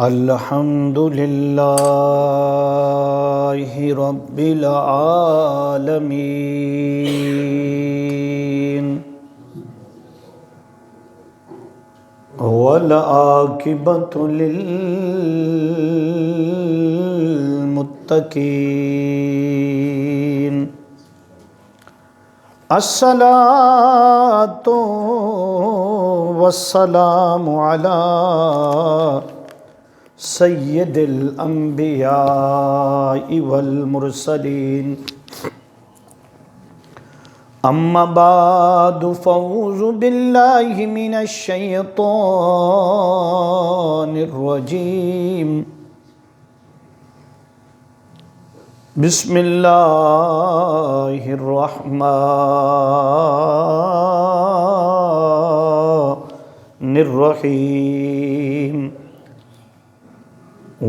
الحمد للہ رب العالمین والعاقبۃ للمتقین الصلاۃ والسلام علی سید الانبیاء والمرسلین اما بعد فاعوذ باللہ من الشیطان الرجیم بسم اللہ الرحمن الرحیم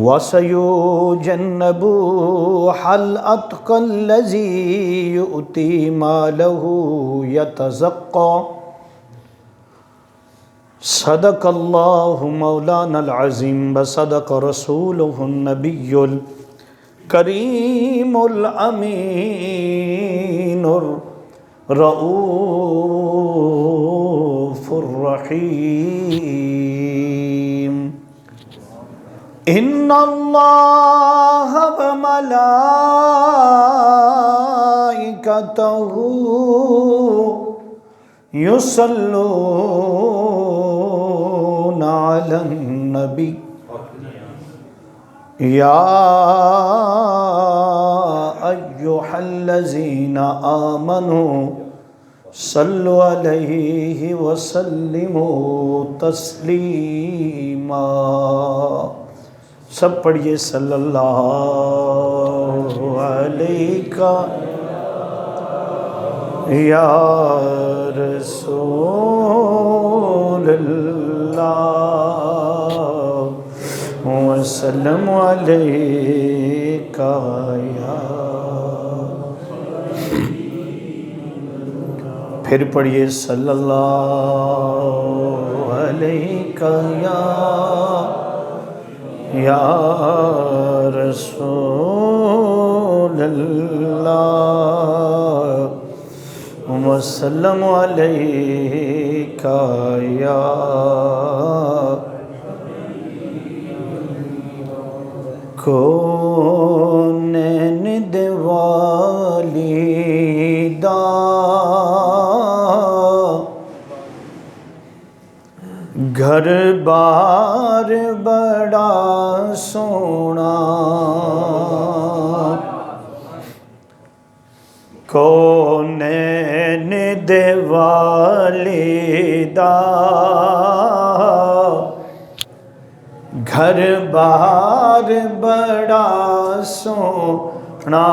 وَسَيُجَنَّبُهَا الْأَتْقَى الَّذِي يُؤْتِي مَالَهُ يَتَزَكَّى صدق اللہ مولانا العظیم وصدق رسولہ النبی الکریم الامین الرؤوف الرحیم ان اللہ وملائکتہ یصلون علی النبی یا ایہا الذین آمنوا صلوا علیہ وسلموا تسلیما۔ سب پڑھیے صلی اللہ علیہ یا رسول اللہ وسلم علیہ یا۔ پھر پڑھیے صلی اللہ علیہ یا رسول اللہ وسلم علیہ یا۔ کونین دیوالیدہ گھر بار بڑا سونا، کونین دیوالیدہ گھر بار بڑا سونا،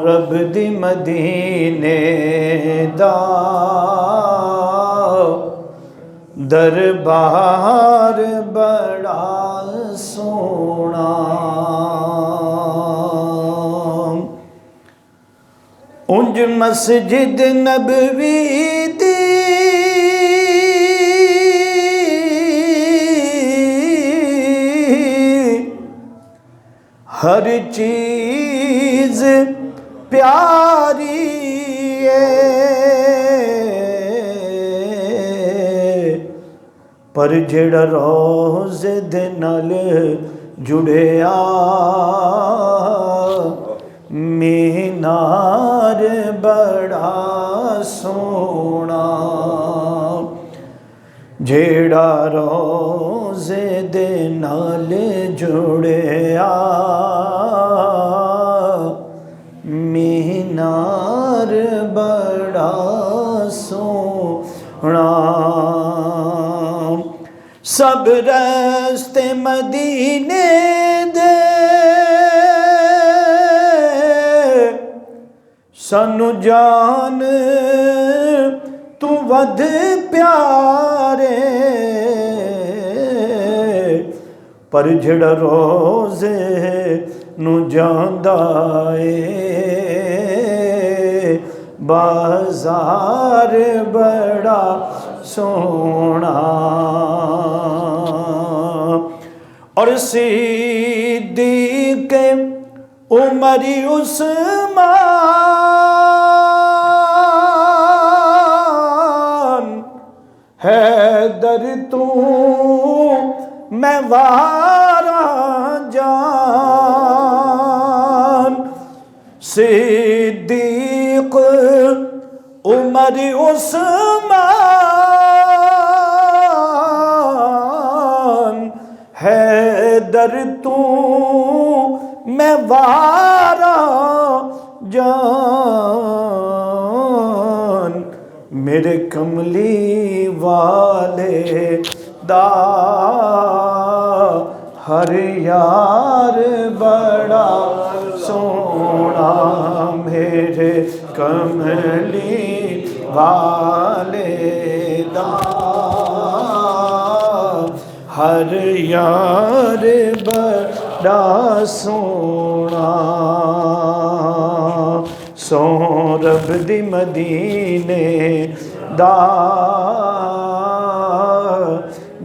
رب دی مدینے دا دربار بڑا سونا، انج مسجد نبوی دی ہر چیز پیاری ہے، پر جڑا روزے دے نال جڑیا مینار بڑا سونا، جڑا روزے دے نال جڑیا مینار بڑا سونا، سب راستے مدینے دے سانو جان تو ود پیارے، پر جڑا روزے نو جاندا اے بازار بڑا سونا، اور صدیق عمر عثمان، حیدر تو میں وارا جان، صدیق عمر عثمان، حیدر تو میں وارا جان، میرے کملی والے دا ہر یار بڑا سونا، میرے کملی والے دا ہر یار بڑا سونا، سو رب دی مدینے دا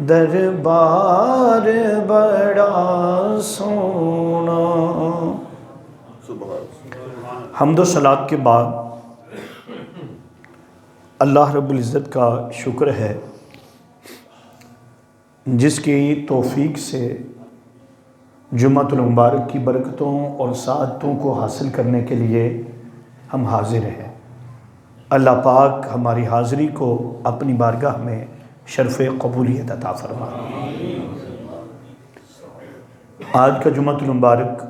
دربار بڑا سونا۔ حمد و صلات کے بعد اللہ رب العزت کا شکر ہے جس کی توفیق سے جمعۃ المبارک کی برکتوں اور سعادتوں کو حاصل کرنے کے لیے ہم حاضر ہیں۔ اللہ پاک ہماری حاضری کو اپنی بارگاہ میں شرف قبولیت عطا فرمائے۔ آج کا جمعۃ المبارک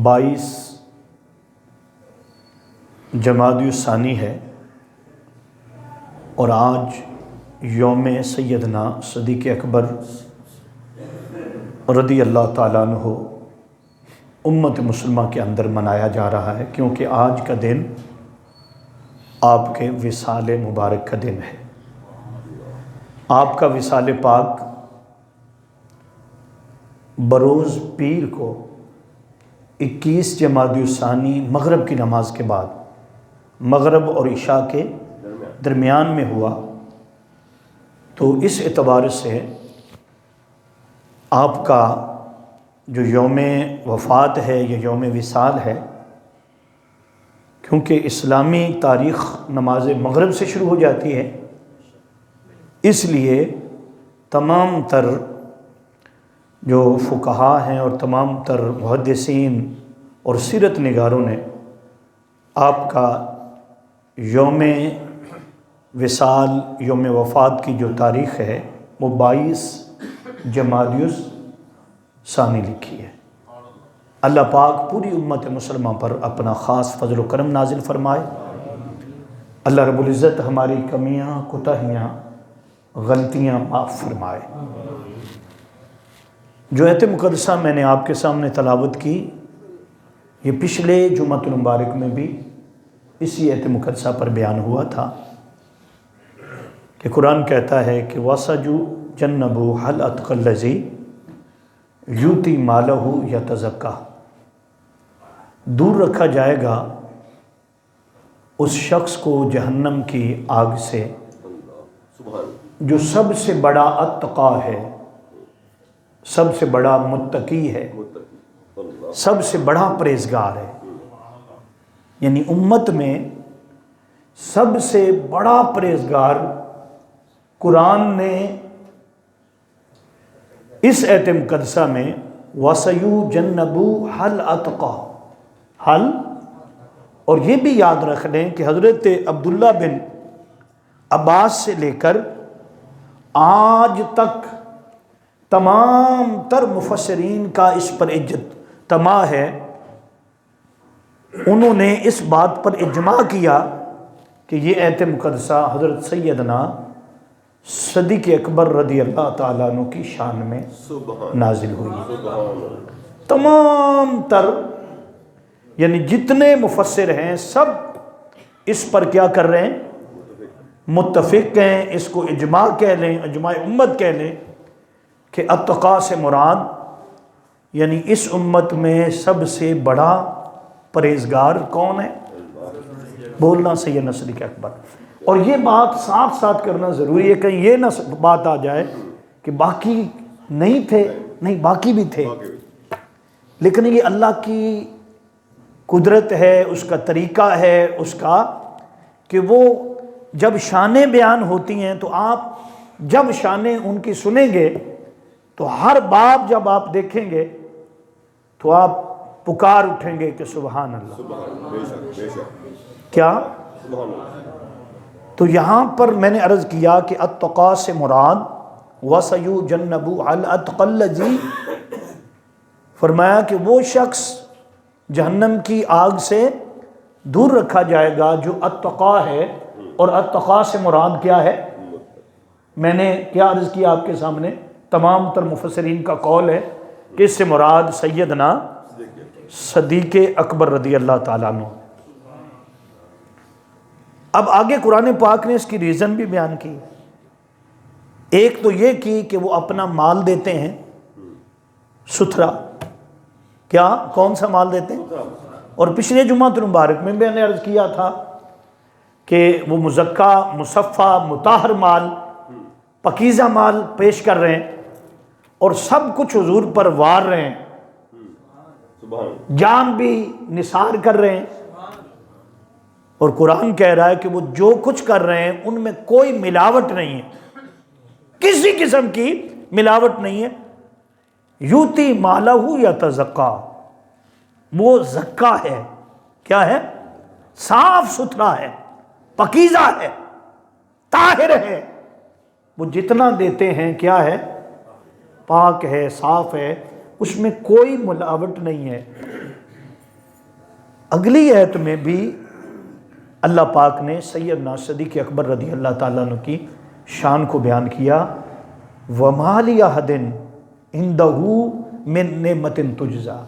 22 جمادی الثانی ہے، اور آج یوم سیدنا صدیق اکبر رضی اللہ تعالیٰ عنہ امت مسلمہ کے اندر منایا جا رہا ہے، کیونکہ آج کا دن آپ کے وصال مبارک کا دن ہے۔ آپ کا وصال پاک بروز پیر کو 21 جمادی الثانی مغرب کی نماز کے بعد، مغرب اور عشاء کے درمیان میں ہوا، تو اس اعتبار سے آپ کا جو یوم وفات ہے یا یوم وصال ہے، کیونکہ اسلامی تاریخ نماز مغرب سے شروع ہو جاتی ہے، اس لیے تمام تر جو فقہا ہیں اور تمام تر محدثین اور سیرت نگاروں نے آپ کا یوم وصال، یوم وفات کی جو تاریخ ہے وہ 22 جمادی الثانی لکھی ہے۔ اللہ پاک پوری امت مسلمہ پر اپنا خاص فضل و کرم نازل فرمائے۔ اللہ رب العزت ہماری کمیاں، کوتاہیاں، غلطیاں معاف فرمائے۔ جو آیت مقدسہ میں نے آپ کے سامنے تلاوت کی، یہ پچھلے جمعۃ المبارک میں بھی اسی آیت مقدسہ پر بیان ہوا تھا کہ قرآن کہتا ہے کہ وَسَيُجَنَّبُهُ الْأَتْقَى الَّذِي یُؤْتِي مَالَهُ یَتَزَکَّیٰ، دور رکھا جائے گا اس شخص کو جہنم کی آگ سے جو سب سے بڑا اتقا ہے، سب سے بڑا متقی ہے، سب سے بڑا پرہیزگار ہے۔ یعنی امت میں سب سے بڑا پرہیزگار قرآن نے اس آیت مقدسہ میں وَسَيُجَنَّبُهُ الْأَتْقَى حل، اور یہ بھی یاد رکھ لیں کہ حضرت عبداللہ بن عباس سے لے کر آج تک تمام تر مفسرین کا اس پر اجتماع ہے، انہوں نے اس بات پر اجماع کیا کہ یہ آیت مقدسہ حضرت سیدنا صدیق اکبر رضی اللہ تعالیٰ عنہ کی شان میں نازل ہوئی ہے۔ تمام تر یعنی جتنے مفسر ہیں سب اس پر کیا کر رہے ہیں؟ متفق ہیں، اس کو اجماع کہہ لیں، اجماع امت کہہ لیں کہ اتقا سے مراد یعنی اس امت میں سب سے بڑا پرہیزگار کون ہے؟ بولنا سیدنا صدیق اکبر. اور یہ بات ساتھ ساتھ کرنا ضروری ہے، کہیں یہ نہ بات آ جائے کہ باقی نہیں تھے. نہیں، باقی بھی تھے، لیکن یہ اللہ کی قدرت ہے، اس کا طریقہ ہے اس کا کہ وہ جب شانیں بیان ہوتی ہیں تو آپ جب شانیں ان کی سنیں گے تو ہر باب جب آپ دیکھیں گے تو آپ پکار اٹھیں گے کہ سبحان اللہ. کیا؟ تو یہاں پر میں نے عرض کیا کہ اتقا سے مراد وَسَيُجَنَّبُ الْأَتْقَى الَّذِي، فرمایا کہ وہ شخص جہنم کی آگ سے دور رکھا جائے گا جو اتقا ہے. اور اتقا سے مراد کیا ہے؟ میں نے کیا عرض کیا آپ کے سامنے؟ تمام تر مفسرین کا قول ہے کہ اس سے مراد سیدنا صدیق اکبر رضی اللہ تعالیٰ عنہ. اب آگے قرآن پاک نے اس کی ریزن بھی بیان کی. ایک تو یہ کی کہ وہ اپنا مال دیتے ہیں ستھرا. کیا؟ کون سا مال دیتے ہیں؟ اور پچھلے جمعۃ المبارک میں میں نے عرض کیا تھا کہ وہ مزکا، مصفہ، مطہر مال، پاکیزہ مال پیش کر رہے ہیں اور سب کچھ حضور پر وار رہے ہیں، جان بھی نثار کر رہے ہیں. اور قرآن کہہ رہا ہے کہ وہ جو کچھ کر رہے ہیں ان میں کوئی ملاوٹ نہیں ہے، کسی قسم کی ملاوٹ نہیں ہے. یوتی مالہ یتزکا، وہ زکا ہے. کیا ہے؟ صاف ستھرا ہے، پاکیزہ ہے، طاہر ہے. وہ جتنا دیتے ہیں کیا ہے؟ پاک ہے، صاف ہے، اس میں کوئی ملاوٹ نہیں ہے. اگلی آیت میں بھی اللہ پاک نے سیدنا صدیق اکبر رضی اللہ تعالیٰ عنہ کی شان کو بیان کیا. وَمَا لِأَحَدٍ عِندَهُ مِن نِعْمَةٍ تُجْزَىٰ.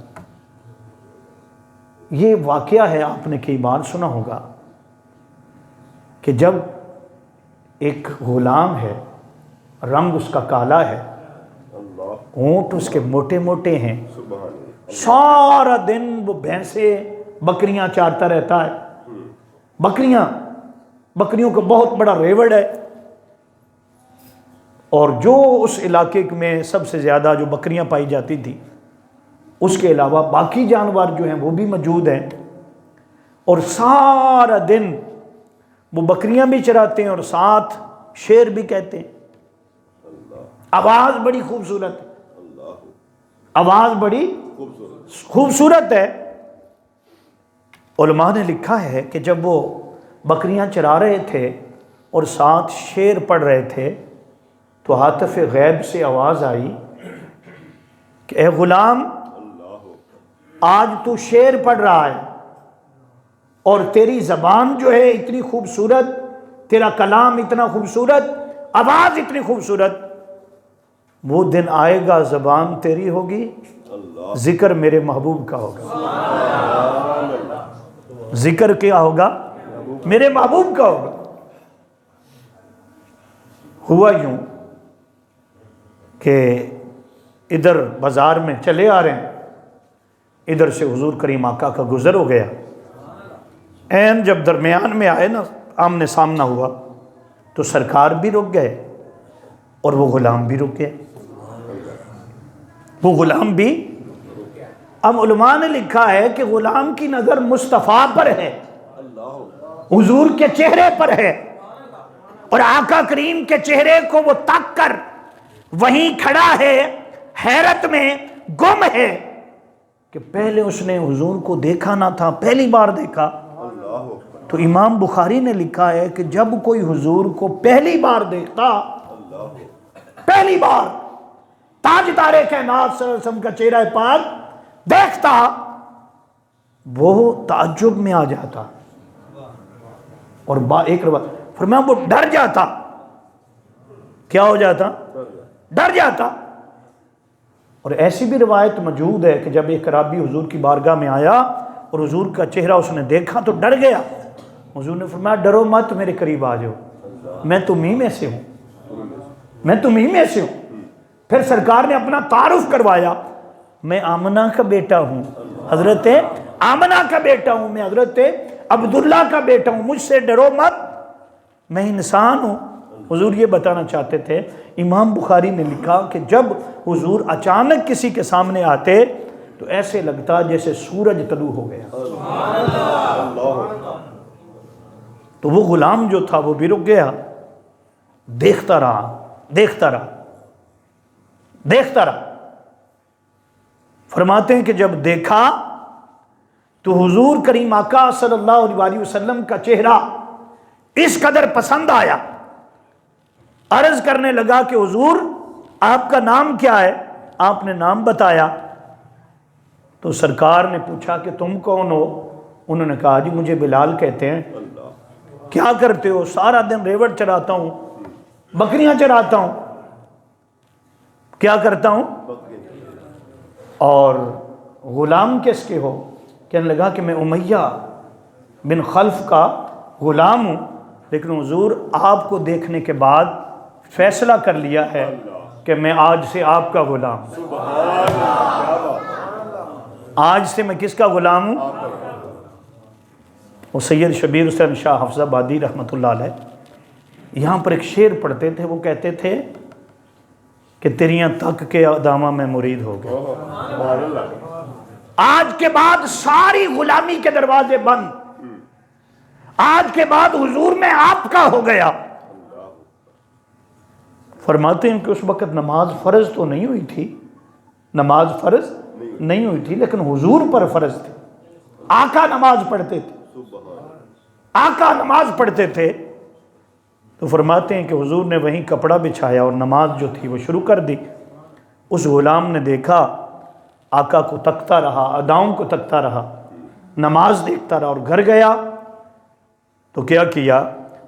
یہ واقعہ ہے، آپ نے کئی بار سنا ہوگا کہ جب ایک غلام ہے، رنگ اس کا کالا ہے، اونٹ اس کے موٹے موٹے ہیں، سارا دن وہ بھینسیں بکریاں چارتا رہتا ہے. بکریوں کا بہت بڑا ریوڑ ہے، اور جو اس علاقے میں سب سے زیادہ جو بکریاں پائی جاتی تھی، اس کے علاوہ باقی جانور جو ہیں وہ بھی موجود ہیں. اور سارا دن وہ بکریاں بھی چراتے ہیں اور ساتھ شعر بھی کہتے ہیں. آواز بڑی خوبصورت ہے، آواز بڑی خوبصورت ہے. علماء نے لکھا ہے کہ جب وہ بکریاں چرا رہے تھے اور ساتھ شعر پڑھ رہے تھے تو ہاتف غیب سے آواز آئی کہ اے غلام، آج تو شعر پڑھ رہا ہے اور تیری زبان جو ہے اتنی خوبصورت، تیرا کلام اتنا خوبصورت، آواز اتنی خوبصورت. وہ دن آئے گا زبان تیری ہوگی، ذکر میرے محبوب کا ہوگا. ذکر کیا ہوگا؟ میرے محبوب کا ہوگا. ہوا یوں کہ ادھر بازار میں چلے آ رہے ہیں، ادھر سے حضور کریم آقا کا گزر ہو گیا. این جب درمیان میں آئے نا، آمنے سامنا ہوا، تو سرکار بھی رک گئے اور وہ غلام بھی رک گئے. وہ غلام بھی. اب علماء نے لکھا ہے کہ غلام کی نظر مصطفیٰ پر ہے، حضور کے چہرے پر ہے، اور آقا کریم کے چہرے کو وہ تک کر وہیں کھڑا ہے، حیرت میں گم ہے کہ پہلے اس نے حضور کو دیکھا نہ تھا، پہلی بار دیکھا. تو امام بخاری نے لکھا ہے کہ جب کوئی حضور کو پہلی بار دیکھتا، پہلی بار تاجدار کائنات صلی اللہ علیہ وسلم کا چہرہ پاک دیکھتا، وہ تعجب میں آ جاتا. اور ایک روایت فرمایا وہ ڈر جاتا. کیا ہو جاتا؟ ڈر جاتا. اور ایسی بھی روایت موجود ہے کہ جب ایک عرابی حضور کی بارگاہ میں آیا اور حضور کا چہرہ اس نے دیکھا تو ڈر گیا. حضور نے فرمایا ڈرو مت، میرے قریب آ جاؤ، میں تمہیں میں سے ہوں، میں تمہیں میں سے ہوں. پھر سرکار نے اپنا تعارف کروایا، میں آمنہ کا بیٹا ہوں، حضرت آمنہ کا بیٹا ہوں، میں حضرت عبداللہ کا بیٹا ہوں، مجھ سے ڈرو مت، میں انسان ہوں۔ حضور یہ بتانا چاہتے تھے۔ امام بخاری نے لکھا کہ جب حضور اچانک کسی کے سامنے آتے تو ایسے لگتا جیسے سورج طلوع ہو گیا۔ تو وہ غلام جو تھا وہ بھی رک گیا، دیکھتا رہا دیکھتا رہا دیکھتا رہا۔ فرماتے ہیں کہ جب دیکھا تو حضور کریم آقا صلی اللہ علیہ وسلم کا چہرہ اس قدر پسند آیا، عرض کرنے لگا کہ حضور آپ کا نام کیا ہے؟ آپ نے نام بتایا تو سرکار نے پوچھا کہ تم کون ہو؟ انہوں نے کہا جی مجھے بلال کہتے ہیں۔ کیا کرتے ہو؟ سارا دن ریوڑ چراتا ہوں، بکریاں چراتا ہوں۔ کیا کرتا ہوں؟ اور غلام کس کے ہو؟ کہنے لگا کہ میں امیہ بن خلف کا غلام ہوں، لیکن حضور آپ کو دیکھنے کے بعد فیصلہ کر لیا ہے کہ میں آج سے آپ کا غلام ہوں۔ آج سے میں کس کا غلام ہوں؟ وہ سید شبیر حسین شاہ حفظ آبادی رحمۃ اللہ علیہ یہاں پر ایک شعر پڑھتے تھے، وہ کہتے تھے کہ تیریاں تک کے دامہ میں مرید ہو گئے، آج کے بعد ساری غلامی کے دروازے بند، آج کے بعد حضور میں آپ کا ہو گیا۔ فرماتے ہیں کہ اس وقت نماز فرض تو نہیں ہوئی تھی، نماز فرض نہیں ہوئی تھی، لیکن حضور پر فرض تھی۔ آقا نماز پڑھتے تھے، آقا نماز پڑھتے تھے۔ تو فرماتے ہیں کہ حضور نے وہیں کپڑا بچھایا اور نماز جو تھی وہ شروع کر دی۔ اس غلام نے دیکھا، آقا کو تکتا رہا، اداؤں کو تکتا رہا، نماز دیکھتا رہا اور گھر گیا تو کیا کیا؟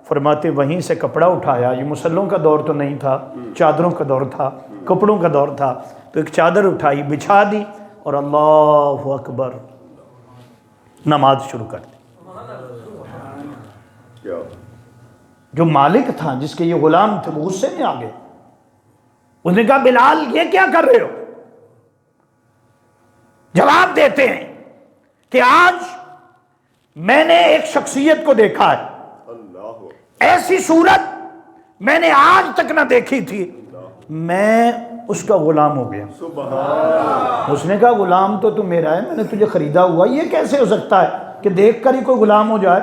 فرماتے وہیں سے کپڑا اٹھایا، یہ مسلوں کا دور تو نہیں تھا، چادروں کا دور تھا، کپڑوں کا دور تھا، تو ایک چادر اٹھائی، بچھا دی اور اللہ اکبر نماز شروع کر دی۔ جو مالک تھا، جس کے یہ غلام تھے، وہ غصے میں آ گئے۔ اس نے کہا بلال یہ کیا کر رہے ہو؟ جواب دیتے ہیں کہ آج میں نے ایک شخصیت کو دیکھا ہے، ایسی صورت میں نے آج تک نہ دیکھی تھی، میں اس کا غلام ہو گیا۔ اس نے کہا غلام تو میرا ہے، میں نے تجھے خریدا ہوا، یہ کیسے ہو سکتا ہے کہ دیکھ کر ہی کوئی غلام ہو جائے؟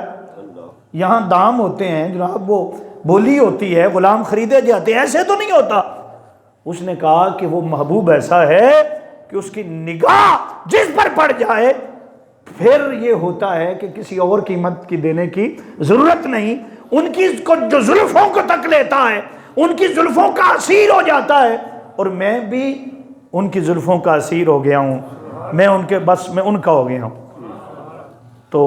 یہاں دام ہوتے ہیں جناب، وہ بولی ہوتی ہے، غلام خریدے جاتے ہیں، ایسے تو نہیں ہوتا۔ اس نے کہا کہ وہ محبوب ایسا ہے کہ اس کی نگاہ جس پر پڑ جائے پھر یہ ہوتا ہے کہ کسی اور قیمت کی دینے کی ضرورت نہیں، ان کی جو زلفوں کو تک لیتا ہے، ان کی زلفوں کا اسیر ہو جاتا ہے، اور میں بھی ان کی زلفوں کا اسیر ہو گیا ہوں، میں ان کے بس میں ان کا ہو گیا ہوں۔ تو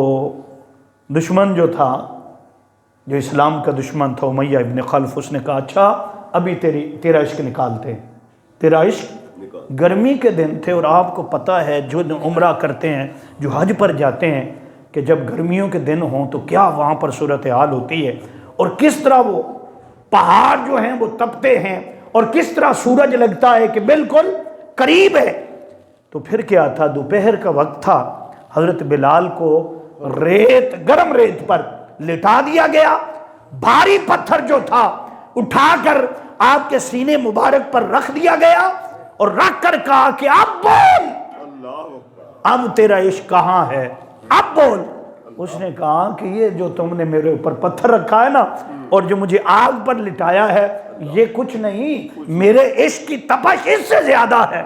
دشمن جو تھا، جو اسلام کا دشمن تھا، امیہ ابن خلف، اس نے کہا اچھا ابھی تیرا عشق نکالتے ہیں۔ تیرا عشق گرمی کے دن تھے، اور آپ کو پتہ ہے جو عمرہ کرتے ہیں، جو حج پر جاتے ہیں، کہ جب گرمیوں کے دن ہوں تو کیا وہاں پر صورتحال ہوتی ہے، اور کس طرح وہ پہاڑ جو ہیں وہ تپتے ہیں، اور کس طرح سورج لگتا ہے کہ بالکل قریب ہے۔ تو پھر کیا تھا، دوپہر کا وقت تھا، حضرت بلال کو گرم ریت پر لٹا دیا گیا، بھاری پتھر جو تھا اٹھا کر آپ کے سینے مبارک پر رکھ دیا گیا، اور رکھ کر کہا کہ اب بول، اب تیرا عشق کہاں ہے، اب بول۔ اس نے کہا کہ یہ جو تم نے میرے اوپر پتھر رکھا ہے نا، اور جو مجھے آگ پر لٹایا ہے، یہ کچھ نہیں، میرے عشق کی تپش اس سے زیادہ ہے۔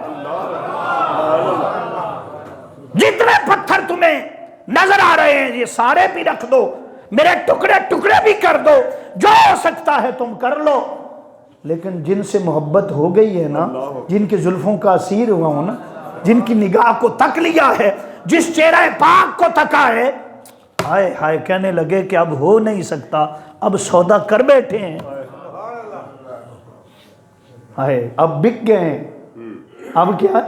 جتنے پتھر تمہیں نظر آ رہے ہیں یہ سارے بھی رکھ دو، میرے ٹکڑے ٹکڑے بھی کر دو، جو ہو سکتا ہے تم کر لو، لیکن جن سے محبت ہو گئی ہے نا، جن کی زلفوں کا اسیر ہوا ہوں نا، جن کی نگاہ کو تک لیا ہے، جس چہرہ پاک کو تکا ہے، ہائے ہائے کہنے لگے کہ اب ہو نہیں سکتا، اب سودا کر بیٹھے ہیں، ہائے اب بک گئے ہیں، اب کیا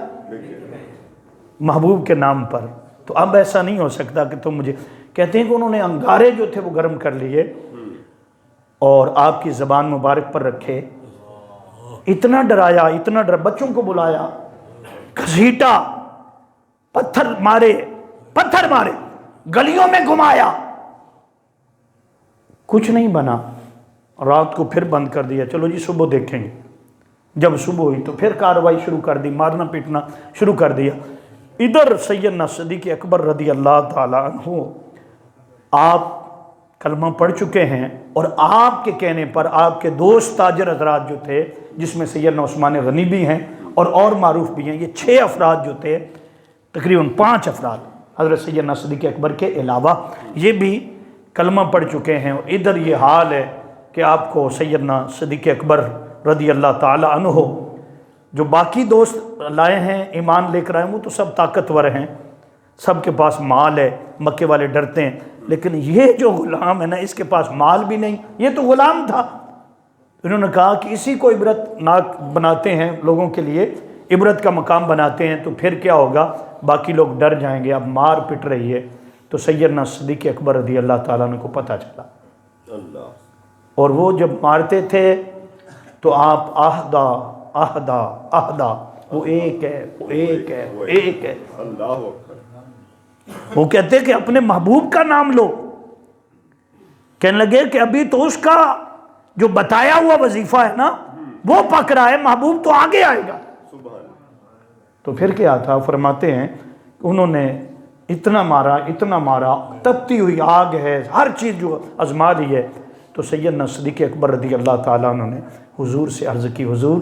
محبوب کے نام پر، تو اب ایسا نہیں ہو سکتا کہ تم مجھے۔ کہتے ہیں کہ انہوں نے انگارے جو تھے وہ گرم کر لیے اور آپ کی زبان مبارک پر رکھے، اتنا ڈرایا، اتنا بچوں کو بلایا، گھسیٹا، پتھر مارے، گلیوں میں گھمایا، کچھ نہیں بنا، رات کو پھر بند کر دیا، چلو جی صبح دیکھیں گے۔ جب صبح ہوئی تو پھر کارروائی شروع کر دی، مارنا پیٹنا شروع کر دیا۔ ادھر سیدنا صدیق اکبر رضی اللہ تعالیٰ عنہ آپ کلمہ پڑھ چکے ہیں، اور آپ کے کہنے پر آپ کے دوست تاجر حضرات جو تھے، جس میں سیدنا عثمان غنی بھی ہیں اور معروف بھی ہیں، یہ 6 افراد جو تھے، تقریباً 5 افراد حضرت سیدنا صدیق اکبر کے علاوہ یہ بھی کلمہ پڑھ چکے ہیں۔ اور ادھر یہ حال ہے کہ آپ کو سیدنا صدیق اکبر رضی اللہ تعالیٰ عنہ جو باقی دوست لائے ہیں، ایمان لے کر آئے، وہ تو سب طاقتور ہیں، سب کے پاس مال ہے، مکے والے ڈرتے ہیں، لیکن یہ جو غلام ہے نا، اس کے پاس مال بھی نہیں، یہ تو غلام تھا۔ انہوں نے کہا کہ اسی کو عبرت ناک بناتے ہیں، لوگوں کے لیے عبرت کا مقام بناتے ہیں، تو پھر کیا ہوگا، باقی لوگ ڈر جائیں گے، اب مار پٹ رہی ہے۔ تو سیدنا صدیق اکبر رضی اللہ تعالیٰ عنہ کو پتہ چلا، اور وہ جب مارتے تھے تو آپ آہدہ آہدہ آہدہ، وہ ایک ہے، وہ ایک ہے، وہ ایک ہے۔ وہ کہتے کہ اپنے محبوب کا نام لو، کہنے لگے کہ ابھی تو اس کا جو بتایا ہوا وظیفہ ہے نا وہ پکڑا ہے، محبوب تو آگے آئے گا۔ تو پھر کیا تھا، فرماتے ہیں انہوں نے اتنا مارا، تپتی ہوئی آگ ہے، ہر چیز جو آزما دی ہے۔ تو سیدنا صدیق اکبر رضی اللہ تعالیٰ عنہ نے حضور سے عرض کی، حضور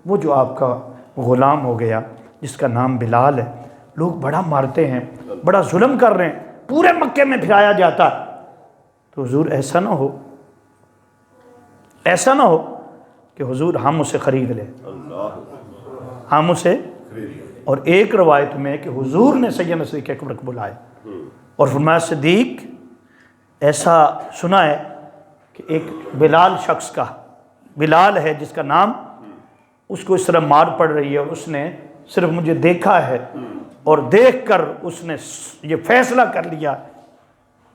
وہ جو آپ کا غلام ہو گیا جس کا نام بلال ہے، لوگ بڑا مارتے ہیں، بڑا ظلم کر رہے ہیں، پورے مکے میں پھرایا جاتا ہے، تو حضور ایسا نہ ہو کہ حضور ہم اسے خرید لیں، ہم اسے۔ اور ایک روایت میں کہ حضور نے سیدنا صدیق اکبر کو بلائے اور فرمایا، صدیق ایسا سنا ہے کہ ایک بلال شخص کا، بلال ہے جس کا نام، اس کو اس طرح مار پڑ رہی ہے، اور اس نے صرف مجھے دیکھا ہے، اور دیکھ کر اس نے یہ فیصلہ کر لیا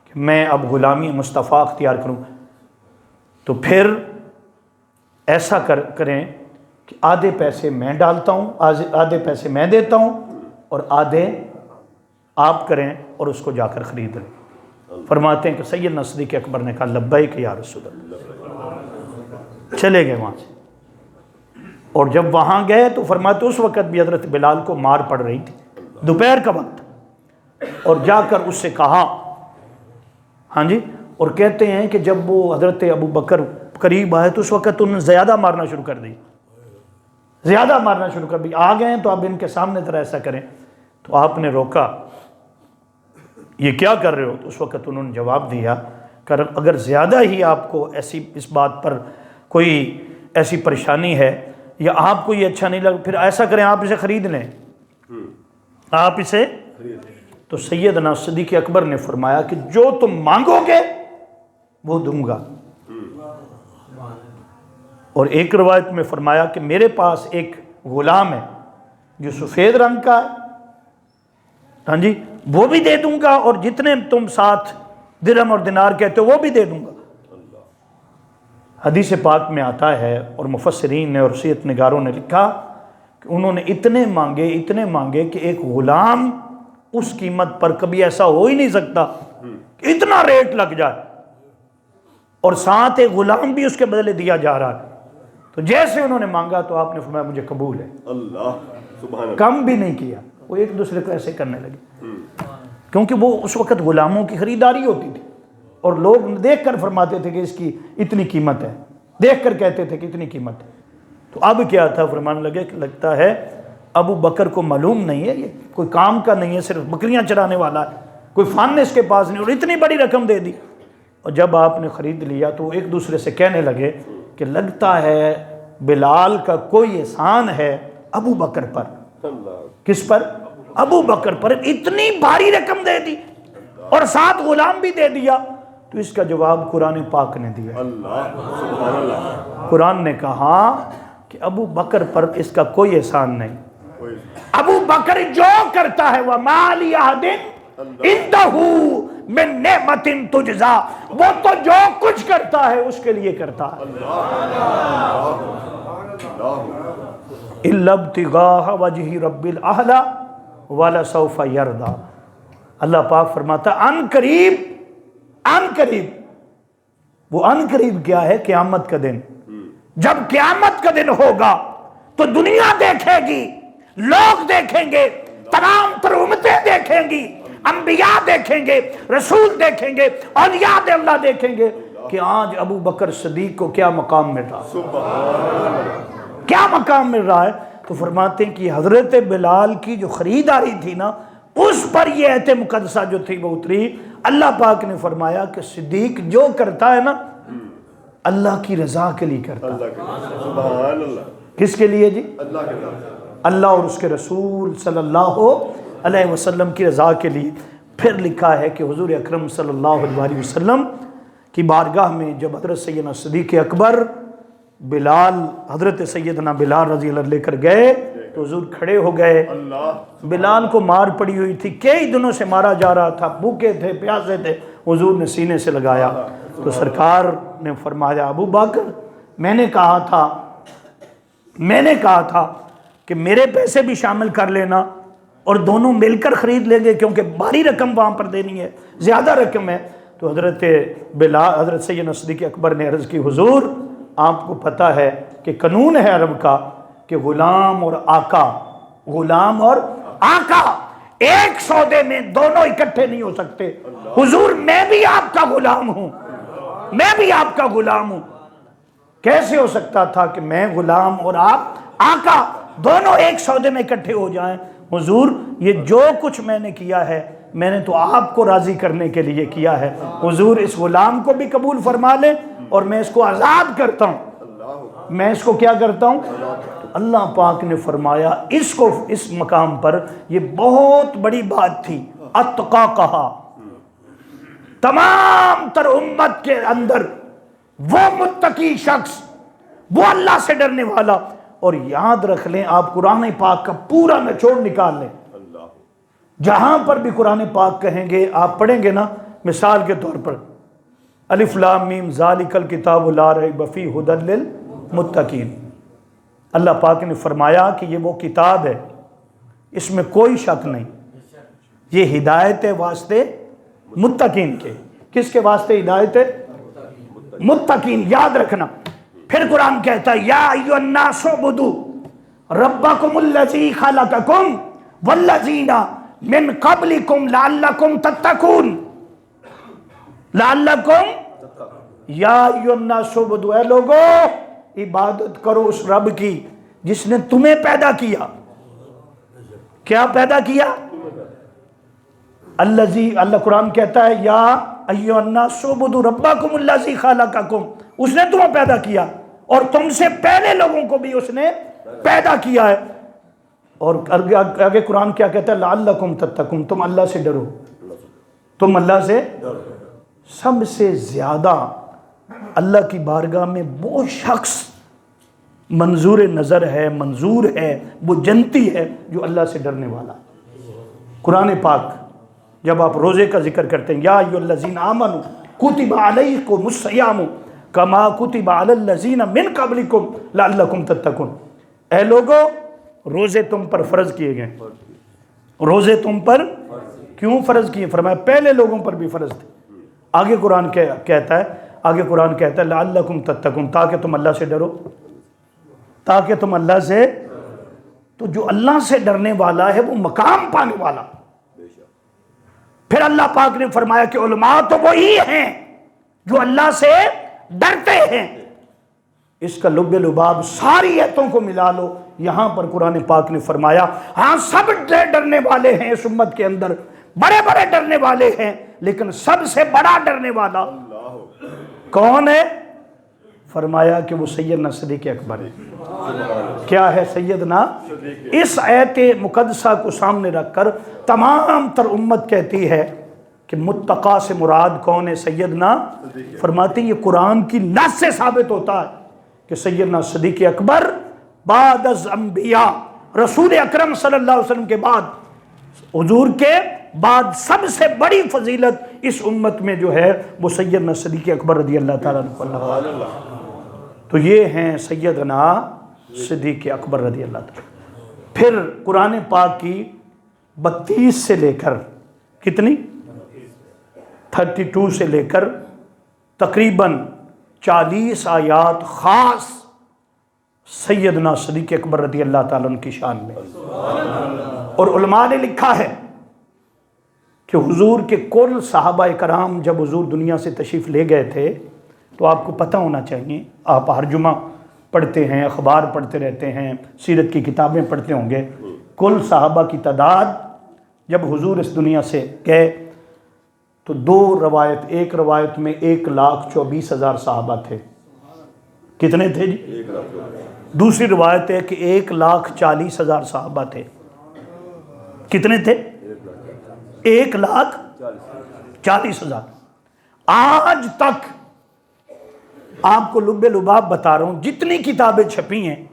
کہ میں اب غلامی مصطفیٰ اختیار کروں۔ تو پھر ایسا کریں کہ آدھے پیسے میں ڈالتا ہوں، آدھے پیسے میں دیتا ہوں، اور آدھے آپ کریں اور اس کو جا کر خرید لیں۔ فرماتے ہیں کہ سیدنا صدیق اکبر نے کہا، لبیک یا رسول اللہ، چلے گئے وہاں سے۔ اور جب وہاں گئے تو فرماتے اس وقت بھی حضرت بلال کو مار پڑ رہی تھی، دوپہر کا وقت، اور جا کر اس سے کہا، ہاں جی، اور کہتے ہیں کہ جب وہ حضرت ابو بکر قریب آئے تو اس وقت انہوں نے زیادہ مارنا شروع کر دی، زیادہ مارنا شروع کر دی، آ گئے ہیں تو اب ان کے سامنے ذرا ایسا کریں۔ تو آپ نے روکا، یہ کیا کر رہے ہو؟ تو اس وقت انہوں نے جواب دیا کہ اگر زیادہ ہی آپ کو اس بات پر کوئی ایسی پریشانی ہے یا آپ کو یہ اچھا نہیں لگا، پھر ایسا کریں آپ اسے خرید لیں، آپ اسے۔ تو سیدنا صدیق اکبر نے فرمایا کہ جو تم مانگو گے وہ دوں گا۔ اور ایک روایت میں فرمایا کہ میرے پاس ایک غلام ہے جو سفید رنگ کا ہے، ہاں جی، وہ بھی دے دوں گا، اور جتنے تم 7 درہم اور دینار کہتے ہو وہ بھی دے دوں گا۔ حدیث پاک میں آتا ہے، اور مفسرین نے اور سیرت نگاروں نے لکھا کہ انہوں نے اتنے مانگے کہ ایک غلام اس قیمت پر کبھی ایسا ہو ہی نہیں سکتا کہ اتنا ریٹ لگ جائے، اور ساتھ ایک غلام بھی اس کے بدلے دیا جا رہا ہے۔ تو جیسے انہوں نے مانگا تو آپ نے فرمایا مجھے قبول ہے، اللہ سبحان اللہ، کم بھی نہیں کیا۔ وہ ایک دوسرے کو ایسے کرنے لگے، کیونکہ وہ اس وقت غلاموں کی خریداری ہوتی تھی، اور لوگ دیکھ کر فرماتے تھے کہ اس کی اتنی قیمت ہے، دیکھ کر کہتے تھے کہ اتنی قیمت ہے۔ تو اب کیا تھا، فرمانے لگے کہ لگتا ہے ابو بکر کو معلوم نہیں ہے، یہ کوئی کام کا نہیں ہے، صرف بکریاں چرانے والا ہے، کوئی فن اس کے پاس نہیں، اور اتنی بڑی رقم دے دی۔ اور جب آپ نے خرید لیا تو ایک دوسرے سے کہنے لگے کہ لگتا ہے بلال کا کوئی احسان ہے ابو بکر پر۔ کس پر؟ ابو بکر پر، اتنی بھاری رقم دے دی اور ساتھ غلام بھی دے دیا۔ تو اس کا جواب قرآن پاک نے دیا۔ قرآن نے کہا کہ ابو بکر پر اس کا کوئی احسان نہیں، ابو بکر جو کرتا ہے وَمَا لِأَحَدٍ عِندَهُ مِن نِعْمَةٍ تُجْزَىٰ، وہ تو جو کچھ کرتا ہے اس کے لیے کرتا ہے، إِلَّا ابْتِغَاءَ وَجْهِ رَبِّ الْأَعْلَىٰ وَلَسَوْفَ يَرْضَىٰ۔ اللہ پاک فرماتا ان قریب وہ ان قریب کیا ہے؟ قیامت کا دن. جب قیامت کا دن ہوگا تو دنیا دیکھے گی، لوگ دیکھیں گے، تمام تر امتیں دیکھیں گی، انبیاء دیکھیں گے، رسول دیکھیں گے، اولیاء اللہ دیکھیں گے کہ آج ابو بکر صدیق کو کیا مقام مل رہا ہے، کیا مقام مل رہا ہے. تو فرماتے ہیں کہ حضرت بلال کی جو خریداری تھی نا، اس پر یہ ایت مقدسہ جو تھی وہ اتری. اللہ پاک نے فرمایا کہ صدیق جو کرتا ہے نا اللہ کی رضا کے لیے کرتا ہے. سبحان اللہ. کس کے لیے جی؟ اللہ کے نام. اللہ اور اس کے رسول صلی اللہ علیہ وسلم کی رضا کے لیے. پھر لکھا ہے کہ حضور اکرم صلی اللہ علیہ وسلم کی بارگاہ میں جب حضرت سیدنا صدیق اکبر بلال، حضرت سیدنا بلال رضی اللہ لے کر گئے تو حضور کھڑے ہو گئے. بلال کو مار پڑی ہوئی تھی، کئی دنوں سے مارا جا رہا تھا، بھوکے تھے، پیاسے تھے. حضور نے سینے سے لگایا تو سرکار نے فرمایا ابو بکر میں نے کہا تھا کہ میرے پیسے بھی شامل کر لینا اور دونوں مل کر خرید لیں گے، کیونکہ بھاری رقم وہاں پر دینی ہے، زیادہ رقم ہے. تو حضرت سیدنا صدیق اکبر نے عرض کی حضور آپ کو پتہ ہے کہ قانون ہے عرب کا کہ غلام اور آقا ایک سودے میں دونوں اکٹھے نہیں ہو سکتے. حضور میں بھی آپ کا غلام ہوں، کیسے ہو سکتا تھا کہ میں غلام اور آپ آقا دونوں ایک سودے میں اکٹھے ہو جائیں؟ حضور یہ جو کچھ میں نے کیا ہے میں نے تو آپ کو راضی کرنے کے لیے کیا ہے. حضور اس غلام کو بھی قبول فرما لیں اور میں اس کو آزاد کرتا ہوں. میں اس کو کیا کرتا ہوں؟ اللہ پاک نے فرمایا اس مقام پر یہ بہت بڑی بات تھی. اتقا کہا، تمام تر امت کے اندر وہ متقی شخص، وہ اللہ سے ڈرنے والا. اور یاد رکھ لیں آپ قرآن پاک کا پورا نچوڑ نکال لیں، جہاں پر بھی قرآن پاک کہیں گے آپ پڑھیں گے نا، مثال کے طور پر الف لام میم ذالک الکتاب لا ریب فیہ ھدی للمتقین. اللہ پاک نے فرمایا کہ یہ وہ کتاب ہے، اس میں کوئی شک نہیں، یہ ہدایت ہے واسطے متقین کے. کس کے واسطے ہدایت ہے؟ متقین. یاد رکھنا. پھر قرآن کہتا ہے یا ایھا الناس اعبدوا ربکم الذی خلقکم والذین من قبلکم لعلکم تتقون. یا ایھا الناس اعبدوا، اے لوگو عبادت کرو اس رب کی جس نے تمہیں پیدا کیا. کیا پیدا کیا؟ اللہ قرآن کہتا ہے یا ایھا الناس اعبدوا ربکم الذی خلقکم، اس نے تمہیں پیدا کیا اور تم سے پہلے لوگوں کو بھی اس نے پیدا کیا ہے. اور آگے قرآن کیا کہتا ہے؟ لعلکم تتقون، تم اللہ سے ڈرو، تم اللہ سے. سب سے زیادہ اللہ کی بارگاہ میں وہ شخص منظور نظر ہے، منظور ہے، وہ جنتی ہے جو اللہ سے ڈرنے والا. قرآن پاک جب آپ روزے کا ذکر کرتے ہیں یا ایھا الذین آمنوا کتب علیکم الصیام کما کتب علی الذین من قبلکم لعلکم تتقون. اے لوگو روزے تم پر فرض کیے گئے. روزے تم پر کیوں فرض کیے؟ فرمایا پہلے لوگوں پر بھی فرض تھے. آگے قرآن کہتا ہے لعلکم تتقون، تاکہ تم اللہ سے ڈرو، تاکہ تم اللہ سے. تو جو اللہ سے ڈرنے والا ہے وہ مقام پانے والا. پھر اللہ پاک نے فرمایا کہ علماء تو وہی ہیں جو اللہ سے ڈرتے ہیں. اس کا لب لباب ساری ایتوں کو ملا لو، یہاں پر قرآن پاک نے فرمایا ہاں سب ڈرنے والے ہیں اس امت کے اندر، بڑے بڑے ڈرنے والے ہیں، لیکن سب سے بڑا ڈرنے والا کون ہے؟ فرمایا کہ وہ سیدنا صدیق اکبر ہے. کیا ہے؟ سیدنا. اس آیت مقدسہ کو سامنے رکھ کر تمام تر امت کہتی ہے کہ متقی سے مراد کون ہے؟ سیدنا. فرماتے ہیں یہ قرآن کی نص سے ثابت ہوتا ہے کہ سیدنا صدیق اکبر بعد از انبیاء، رسول اکرم صلی اللہ علیہ وسلم کے بعد، حضور کے بعد سب سے بڑی فضیلت اس امت میں جو ہے وہ سیدنا صدیق اکبر رضی اللہ تعالیٰ عنہ. تو یہ ہیں سیدنا صدیق اکبر رضی اللہ تعالیٰ. پھر قرآن پاک کی 32 سے لے کر کتنی 32 سے لے کر تقریباً 40 آیات خاص سیدنا صدیق اکبر رضی اللہ تعالیٰ عنہ کی شان میں. اور علماء نے لکھا ہے کہ حضور کے کل صحابہ کرام جب حضور دنیا سے تشریف لے گئے تھے تو آپ کو پتہ ہونا چاہیے، آپ ہر جمعہ پڑھتے ہیں، اخبار پڑھتے رہتے ہیں، سیرت کی کتابیں پڑھتے ہوں گے. کل صحابہ کی تعداد جب حضور اس دنیا سے گئے تو ایک روایت میں 1,24,000 صحابہ تھے. کتنے تھے جی؟ دوسری روایت ہے کہ 1,40,000 صحابہ تھے. کتنے تھے؟ 1,40,000. آج تک آپ کو لب لباب بتا رہا ہوں، جتنی کتابیں چھپی ہیں،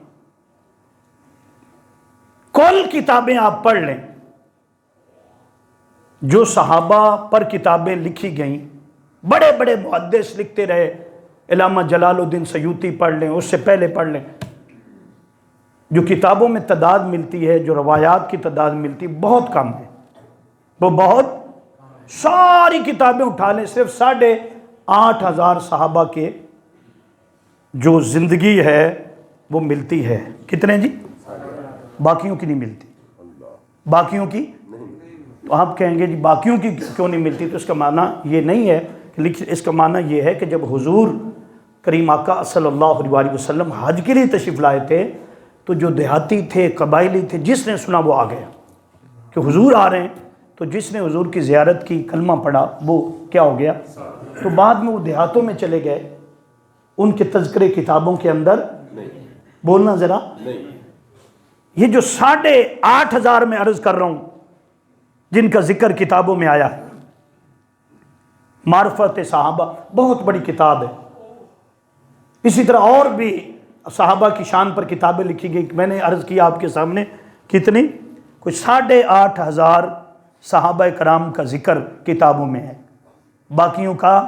کل کتابیں آپ پڑھ لیں جو صحابہ پر کتابیں لکھی گئیں، بڑے بڑے محدث لکھتے رہے، علامہ جلال الدین سیوطی پڑھ لیں، اس سے پہلے پڑھ لیں، جو کتابوں میں تعداد ملتی ہے، جو روایات کی تعداد ملتی ہے، بہت کم ہے. وہ بہت، ساری کتابیں اٹھا لیں، صرف 8,500 صحابہ کے جو زندگی ہے وہ ملتی ہے. کتنے جی؟ باقیوں کی نہیں ملتی. باقیوں کی تو آپ کہیں گے جی باقیوں کی کیوں نہیں ملتی؟ تو اس کا معنی یہ نہیں ہے، اس کا معنی یہ ہے کہ جب حضور کریم آقا صلی اللہ علیہ وسلم حج کے لیے تشریف لائے تھے تو جو دیہاتی تھے، قبائلی تھے، جس نے سنا وہ آ گیا کہ حضور آ رہے ہیں. تو جس نے حضور کی زیارت کی، کلمہ پڑھا، وہ کیا ہو گیا؟ تو بعد میں وہ دیہاتوں میں چلے گئے، ان کے تذکرے کتابوں کے اندر بولنا ذرا. یہ جو 8,500 میں عرض کر رہا ہوں جن کا ذکر کتابوں میں آیا ہے، معرفت صحابہ بہت بڑی کتاب ہے. اسی طرح اور بھی صحابہ کی شان پر کتابیں لکھی گئی. میں نے عرض کیا آپ کے سامنے کتنی، کچھ 8,500 صحابہ کرام کا ذکر کتابوں میں ہے، باقیوں کا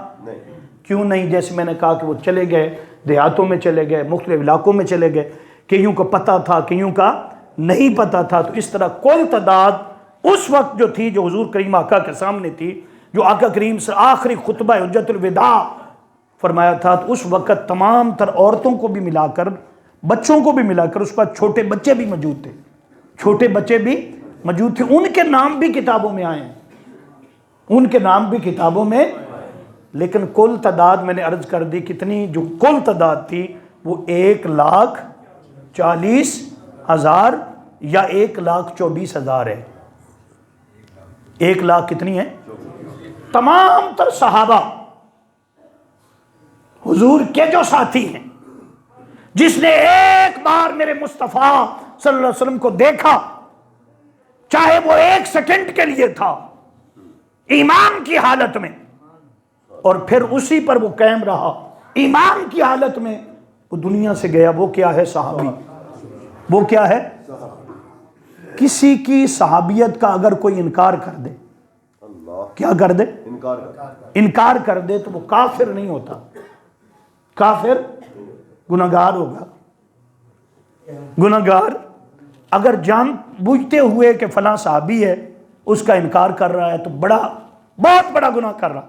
کیوں نہیں؟ جیسے میں نے کہا کہ وہ چلے گئے دیہاتوں میں، چلے گئے مختلف علاقوں میں، چلے گئے، کئیوں کو پتہ تھا، کئیوں کا نہیں پتہ تھا. تو اس طرح کل تعداد اس وقت جو تھی، جو حضور کریم آقا کے سامنے تھی، جو آقا کریم سے آخری خطبہ حجت الوداع فرمایا تھا، تو اس وقت تمام تر عورتوں کو بھی ملا کر، بچوں کو بھی ملا کر، اس پر چھوٹے بچے بھی موجود تھے، چھوٹے بچے بھی موجود تھے. ان کے نام بھی کتابوں میں آئے ہیں، ان کے نام بھی کتابوں میں. لیکن کل تعداد میں نے عرض کر دی کتنی، جو کل تعداد تھی وہ 1,40,000 یا 1,24,000 ہے. 1,00,000 کتنی ہے؟ تمام تر صحابہ حضور کے جو ساتھی ہیں، جس نے ایک بار میرے مصطفیٰ صلی اللہ علیہ وسلم کو دیکھا، چاہے وہ 1 سیکنڈ کے لیے تھا، ایمان کی حالت میں، اور پھر اسی پر وہ قائم رہا ایمان کی حالت میں، وہ دنیا سے گیا. وہ کیا ہے؟ صحابی. وہ کیا ہے؟ کسی کی صحابیت کا اگر کوئی انکار کر دے، کیا کر دے؟ انکار کر دے تو وہ کافر نہیں ہوتا، کافر گناہگار ہوگا. گناہگار اگر جان بوجھتے ہوئے کہ فلاں صحابی ہے اس کا انکار کر رہا ہے تو بہت بڑا گناہ کر رہا.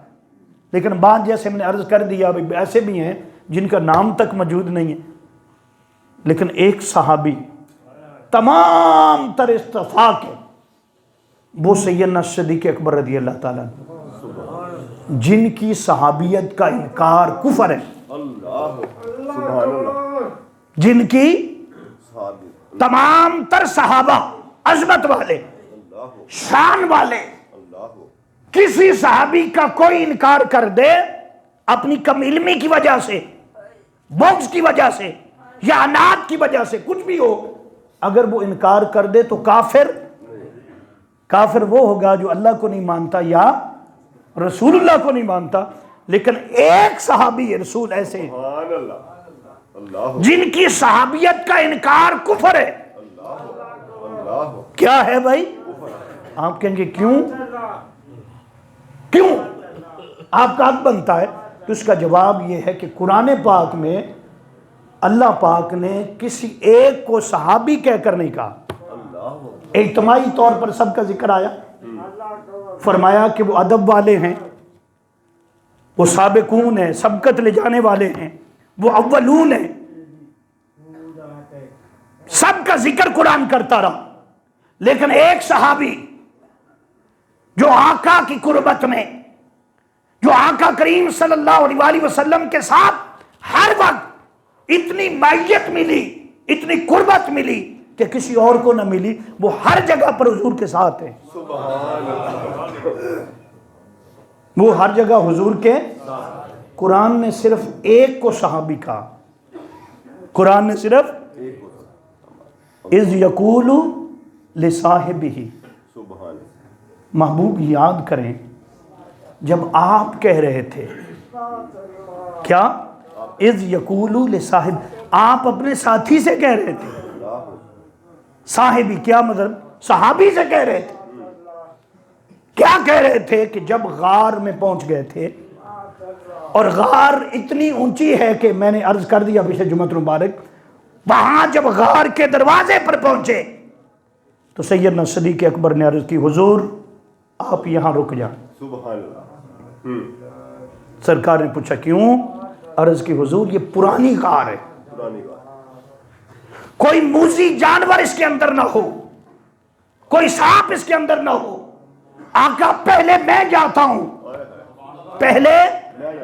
لیکن بعد جیسے میں نے عرض کر دیا ایسے بھی ہیں جن کا نام تک موجود نہیں ہے، لیکن ایک صحابی تمام تر اتفاق ہے، وہ سیدنا صدیق اکبر رضی اللہ تعالیٰ عنہ، جن کی صحابیت کا انکار کفر ہے. جن کی تمام تر صحابہ عظمت والے، شان والے، کسی صحابی کا کوئی انکار کر دے اپنی کم علمی کی وجہ سے، بغض کی وجہ سے، یا عناد کی وجہ سے، کچھ بھی ہو، اگر وہ انکار کر دے تو کافر وہ ہوگا جو اللہ کو نہیں مانتا یا رسول اللہ کو نہیں مانتا. لیکن ایک صحابی رسول ایسے ہیں جن کی صحابیت کا انکار کفر ہے. کیا ہے بھائی؟ آپ کہیں گے کیوں آپ کا حق بنتا ہے؟ تو اس کا جواب یہ ہے کہ قرآن پاک میں اللہ پاک نے کسی ایک کو صحابی کہہ کر نہیں کہا، اجتماعی طور پر سب کا ذکر آیا. فرمایا کہ وہ ادب والے ہیں، وہ سابقون ہیں، سبقت لے جانے والے ہیں، وہ اولون ہیں، سب کا ذکر قرآن کرتا رہا، لیکن ایک صحابی جو آقا کی قربت میں، جو آقا کریم صلی اللہ علیہ وآلہ وسلم کے ساتھ ہر وقت اتنی معیت ملی، اتنی قربت ملی کہ کسی اور کو نہ ملی، وہ ہر جگہ پر حضور کے ساتھ ہیں، وہ ہر جگہ حضور کے۔ قرآن نے صرف ایک کو صحابی کہا، قرآن نے صرف اذ یقول لصاحبہ، محبوب یاد کریں جب آپ کہہ رہے تھے، کیا؟ اذ یقول لصاحب، آپ اپنے ساتھی سے کہہ رہے تھے، صاحبی کیا مطلب؟ صحابی سے کہہ رہے تھے۔ کیا کہہ رہے تھے؟ کہ جب غار میں پہنچ گئے تھے، اور غار اتنی اونچی ہے کہ میں نے عرض کر دیا پچھلے جمعہ مبارک، وہاں جب غار کے دروازے پر پہنچے تو سیدنا صدیق اکبر نے عرض کی، حضور آپ یہاں رک جائیں۔ سبحان اللہ۔ سرکار نے پوچھا کیوں؟ عرض کی حضور یہ پرانی غار ہے، پرانی بات۔ کوئی موذی جانور اس کے اندر نہ ہو، کوئی سانپ اس کے اندر نہ ہو۔ آقا پہلے میں جاتا ہوں، پہلے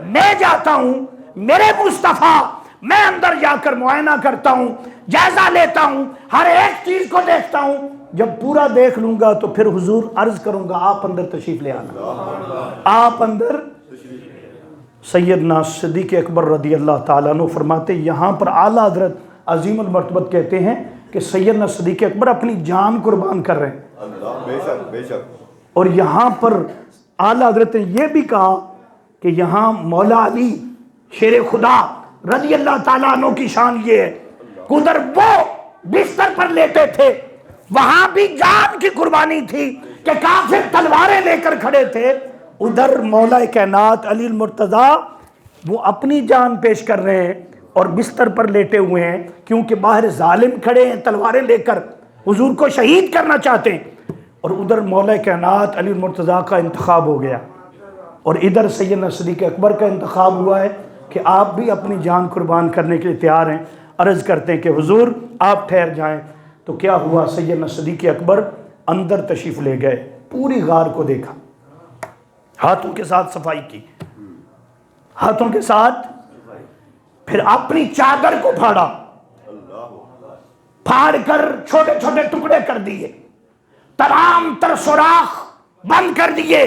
میں جاتا ہوں، میرے مصطفیٰ، میں اندر جا کر معائنہ کرتا ہوں، جائزہ لیتا ہوں، ہر ایک چیز کو دیکھتا ہوں، جب پورا دیکھ لوں گا تو پھر حضور عرض کروں گا آپ اندر تشریف لے آنا، آپ اندر۔ سیدنا صدیق اکبر رضی اللہ تعالیٰ عنہ فرماتے، یہاں پر اعلیٰ حضرت عظیم المرتبت کہتے ہیں کہ سیدنا صدیق اکبر اپنی جان قربان کر رہے ہیں، اللہ، بے شک بے شک۔ اور یہاں پر اعلیٰ حضرت نے یہ بھی کہا کہ یہاں مولا علی شیر خدا رضی اللہ تعالیٰ عنہ کی شان یہ ہے کہ ادھر وہ بستر پر لیٹے تھے، وہاں بھی جان کی قربانی تھی کہ کافر تلواریں لے کر کھڑے تھے، ادھر مولا کائنات علی المرتضیٰ وہ اپنی جان پیش کر رہے ہیں اور بستر پر لیٹے ہوئے ہیں، کیونکہ باہر ظالم کھڑے ہیں تلواریں لے کر حضور کو شہید کرنا چاہتے ہیں، اور ادھر مولا کائنات علی المرتضیٰ کا انتخاب ہو گیا، اور ادھر سیدنا صدیق اکبر کا انتخاب ہوا ہے کہ آپ بھی اپنی جان قربان کرنے کے لیے تیار ہیں۔ عرض کرتے ہیں کہ حضور آپ ٹھہر جائیں۔ تو کیا ہوا؟ سیدنا صدیق اکبر اندر تشریف لے گئے، پوری غار کو دیکھا، ہاتھوں کے ساتھ صفائی کی، ہاتھوں کے ساتھ، پھر اپنی چادر کو پھاڑا، پھاڑ کر چھوٹے چھوٹے ٹکڑے کر دیے، تمام تر سوراخ بند کر دیے،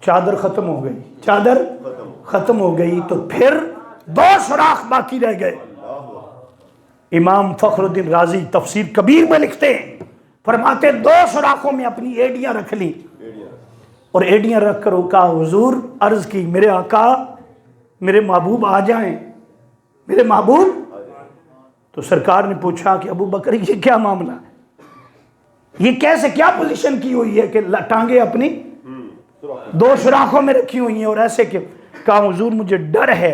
چادر ختم ہو گئی، چادر ختم ہو گئی، تو پھر دو سوراخ باقی رہ گئے۔ امام فخر الدین رازی تفسیر کبیر میں لکھتے ہیں، فرماتے دو سوراخوں میں اپنی ایڈیاں رکھ لی، اور ایڈیاں رکھ کر کہا حضور عرض کی میرے آقا میرے محبوب آ جائیں، میرے محبوب۔ تو سرکار نے پوچھا کہ ابو بکر یہ کیا معاملہ ہے، یہ کیسے، کیا پوزیشن کی ہوئی ہے کہ ٹانگیں اپنی دو سوراخوں میں رکھی ہوئی ہیں اور ایسے کہ؟ کہا حضور مجھے ڈر ہے،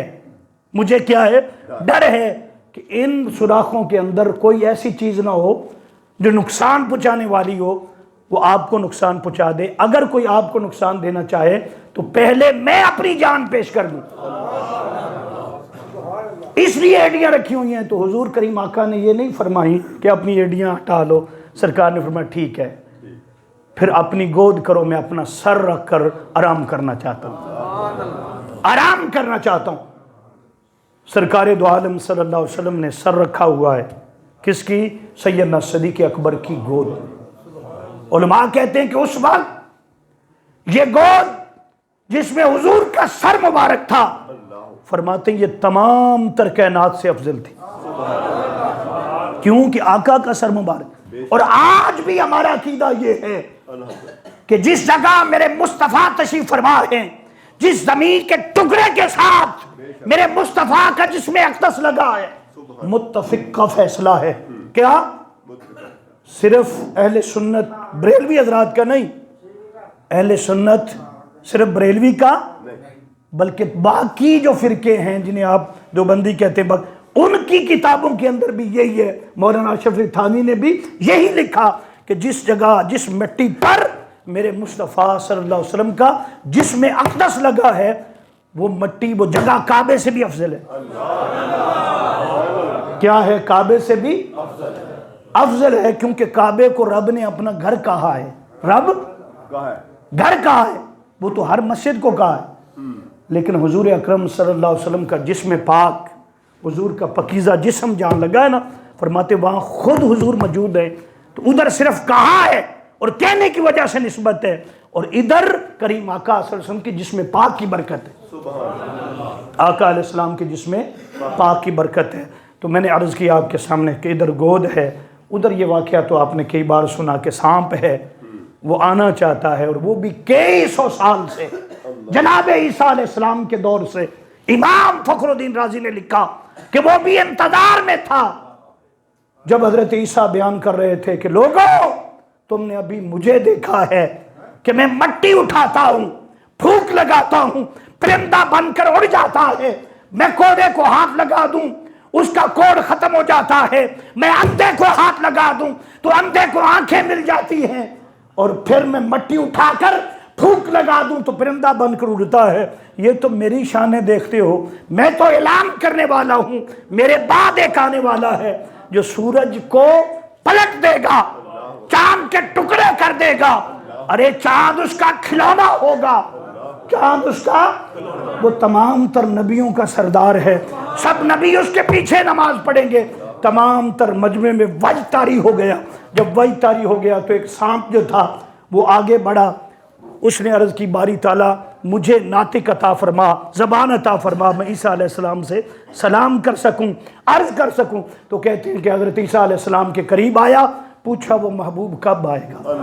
مجھے کیا ہے؟ ڈر ہے کہ ان سوراخوں کے اندر کوئی ایسی چیز نہ ہو جو نقصان پہنچانے والی ہو، وہ آپ کو نقصان پہنچا دے، اگر کوئی آپ کو نقصان دینا چاہے تو پہلے میں اپنی جان پیش کر دوں، اس لیے ایڈیاں رکھی ہوئی ہیں۔ تو حضور کریم آقا نے یہ نہیں فرمائی کہ اپنی ایڈیاں ہٹا لو، سرکار نے فرمایا ٹھیک ہے، پھر اپنی گود کرو، میں اپنا سر رکھ کر آرام کرنا چاہتا ہوں، آرام کرنا چاہتا ہوں۔ سرکار دو عالم صلی اللہ علیہ وسلم نے سر رکھا ہوا ہے، کس کی؟ سیدنا صدیق اکبر کی گود۔ علماء کہتے ہیں کہ اس وقت یہ گود جس میں حضور کا سر مبارک تھا، فرماتے ہیں یہ تمام تر کائنات سے افضل تھی، کیونکہ آقا کا سر مبارک۔ اور آج بھی ہمارا عقیدہ یہ ہے کہ جس جگہ میرے مصطفیٰ تشریف فرما ہیں، جس زمین کے ٹکڑے کے ساتھ میرے مصطفیٰ کا جسم اقدس لگا ہے، متفق کا فیصلہ ہے۔ کیا؟ صرف اہل سنت بریلوی حضرات کا نہیں، اہل سنت صرف بریلوی کا، بلکہ باقی جو فرقے ہیں جنہیں آپ دیوبندی کہتے ہیں، ان کی کتابوں کے اندر بھی یہی ہے۔ مولانا اشرف علی تھانوی نے بھی یہی لکھا کہ جس جگہ، جس مٹی پر میرے مصطفیٰ صلی اللہ علیہ وسلم کا جسم اقدس لگا ہے، وہ مٹی، وہ جگہ کعبے سے بھی افضل ہے۔ کیا ہے؟ کعبے سے بھی افضل ہے، کیونکہ کعبے کو رب نے اپنا گھر کہا ہے۔ رب گھر کہا ہے، وہ تو ہر مسجد کو کہا ہے، لیکن حضور اکرم صلی اللہ علیہ وسلم کا جسم پاک، حضور کا پاکیزہ جسم جہاں لگا ہے نا، فرماتے وہاں خود حضور موجود ہے، تو ادھر صرف کہا ہے اور کہنے کی وجہ سے نسبت ہے، اور ادھر کریم آقا صلی اللہ علیہ وسلم کی جسم پاک کی برکت ہے، آقا علیہ السلام کے جسم پاک کی برکت ہے۔ تو میں نے عرض کیا آپ کے سامنے کہ ادھر گود ہے، ادھر یہ واقعہ تو آپ نے کئی بار سنا کہ سانپ ہے، وہ آنا چاہتا ہے، اور وہ بھی کئی سو سال سے، جناب عیسیٰ علیہ السلام کے دور سے۔ امام فخر الدین رازی نے لکھا کہ وہ بھی انتظار میں تھا جب حضرت عیسیٰ بیان کر رہے تھے کہ لوگوں تم نے ابھی مجھے دیکھا ہے کہ میں مٹی اٹھاتا ہوں، پھونک لگاتا ہوں، پرندہ بن کر اڑ جاتا ہے، میں کوڑے کو ہاتھ لگا دوں اس کا کوڑ ختم ہو جاتا ہے، میں اندھے کو ہاتھ لگا دوں تو اندھے کو آنکھیں مل جاتی ہیں، اور پھر میں مٹی اٹھا کر پھونک لگا دوں تو پرندہ بن کر اڑتا ہے۔ یہ تو میری شانیں دیکھتے ہو، میں تو اعلان کرنے والا ہوں، میرے بعد ایک آنے والا ہے جو سورج کو پلٹ دے گا، چاند کے ٹکڑے کر دے گا، ارے چاند اس کا کھلونا ہوگا، چاند اس کا، وہ تمام تر نبیوں کا سردار ہے، سب نبی اس کے پیچھے نماز پڑھیں گے۔ تمام تر مجمع میں وجہ طاری ہو گیا، جب وجہ طاری ہو گیا تو ایک سانپ جو تھا وہ آگے بڑھا، اس نے عرض کی باری تعالیٰ مجھے ناطق عطا فرما، زبان عطا فرما، میں عیسیٰ علیہ السلام سے سلام کر سکوں، عرض کر سکوں۔ تو کہتے ہیں کہ حضرت عیسیٰ علیہ السلام کے قریب آیا، پوچھا وہ محبوب کب آئے گا،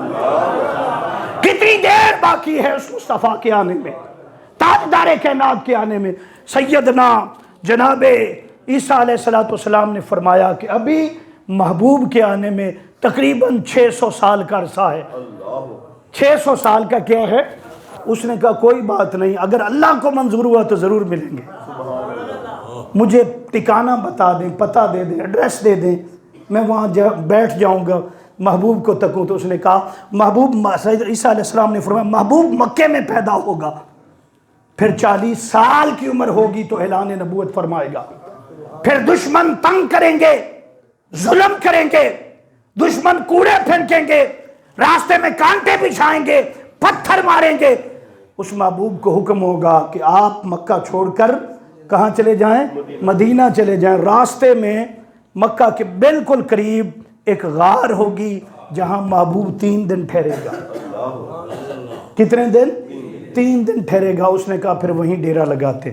کتنی دیر باقی ہے اس مصطفیٰ کے آنے میں، تاجدار کائنات کے آنے میں۔ سیدنا جناب عیسیٰ علیہ السلام نے فرمایا کہ ابھی محبوب کے آنے میں تقریباً 600 سال کا عرصہ ہے۔ 600 سال کا کیا ہے؟ اس نے کہا کوئی بات نہیں، اگر اللہ کو منظور ہوا تو ضرور ملیں گے، مجھے ٹھکانہ بتا دیں، پتہ دے دیں، ایڈریس دے دیں، میں وہاں بیٹھ جاؤں گا، محبوب کو تکوں۔ تو اس نے کہا محبوب، سید عیسیٰ علیہ السلام نے فرمایا محبوب مکے میں پیدا ہوگا، پھر 40 سال کی عمر ہوگی تو اعلان نبوت فرمائے گا، پھر دشمن تنگ کریں گے، ظلم کریں گے، دشمن کوڑے پھینکیں گے، راستے میں کانٹے بچھائیں گے، پتھر ماریں گے، اس محبوب کو حکم ہوگا کہ آپ مکہ چھوڑ کر کہاں چلے جائیں؟ مدینہ چلے جائیں۔ راستے میں مکہ کے بالکل قریب ایک غار ہوگی جہاں محبوب 3 دن ٹھہرے گا۔ کتنے دن؟ 3 دن ٹھہرے گا۔ اس نے کہا پھر وہیں ڈیرا لگاتے،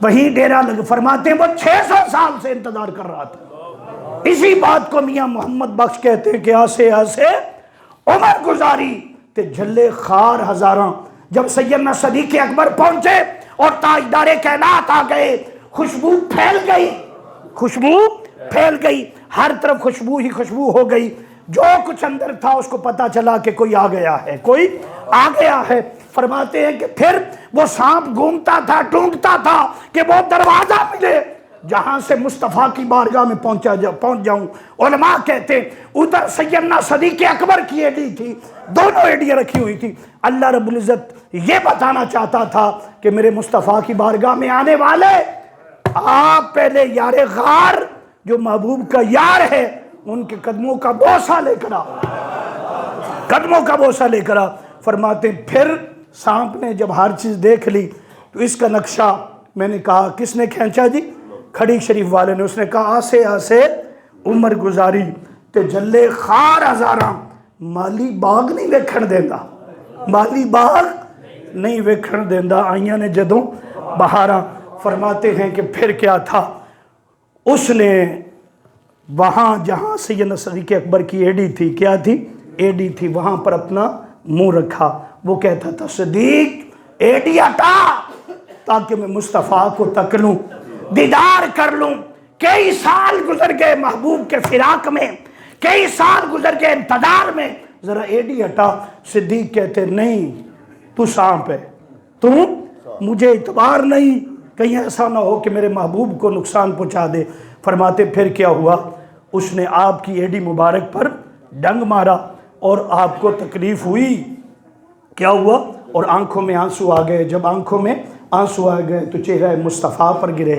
وہیں ڈیرا فرماتے ہیں وہ 600 سال سے انتظار کر رہا تھا۔ اسی بات کو میاں محمد بخش کہتے ہیں کہ آسے آسے عمر گزاری تے جھلے خار ہزاراں۔ جب سیدنا صدیق اکبر پہنچے اور تاجدار کائنات آ گئے، خوشبو پھیل گئی، خوشبو پھیل گئی، ہر طرف خوشبو ہی خوشبو ہو گئی۔ جو کچھ اندر تھا اس کو پتا چلا کہ کوئی آ گیا ہے، کوئی آ گیا ہے۔ فرماتے ہیں کہ پھر وہ سانپ گھومتا تھا، ڈھونڈتا تھا کہ وہ دروازہ ملے جہاں سے مصطفیٰ کی بارگاہ میں پہنچ جاؤں۔ علماء کہتے ہیں ادھر سیدنا صدیق اکبر کی ایڈی تھی، دونوں ایڈیاں رکھی ہوئی تھی۔ اللہ رب العزت یہ بتانا چاہتا تھا کہ میرے مصطفیٰ کی بارگاہ میں آنے والے، آپ پہلے یار غار جو محبوب کا یار ہے ان کے قدموں کا بوسہ لے کر آ، قدموں کا بوسہ لے کر آ۔ فرماتے ہیں پھر سانپ نے جب ہر چیز دیکھ لی تو اس کا نقشہ، میں نے کہا کس نے کھینچا جی؟ کھڑی شریف والے نے۔ اس نے کہا آسے آسے عمر گزاری تے جلے خار ہزاراں، مالی باغ نہیں ویکھن دیندا، مالی باغ نہیں ویکھن دیندا، آئیاں نے جدوں بہاراں۔ فرماتے ہیں کہ پھر کیا تھا، اس نے وہاں جہاں سیدنا صدیق اکبر کی ایڈی تھی، کیا تھی؟ ایڈی تھی، وہاں پر اپنا منہ رکھا۔ وہ کہتا تھا صدیق ایڈی ہٹا تاکہ میں مصطفیٰ کو تک لوں، دیدار کر لوں۔ کئی سال گزر گئے محبوب کے فراق میں، کئی سال گزر گئے انتظار میں، ذرا ایڈی ہٹا۔ صدیق کہتے نہیں، تو سانپ ہے، تو مجھے اعتبار نہیں، کہیں ایسا نہ ہو کہ میرے محبوب کو نقصان پہنچا دے۔ فرماتے پھر کیا ہوا، اس نے آپ کی ایڈی مبارک پر ڈنگ مارا اور آپ کو تکلیف ہوئی۔ کیا ہوا؟ اور آنکھوں میں آنسو آ گئے۔ جب آنکھوں میں آنسو آ گئے تو چہرہ مصطفیٰ پر گرے.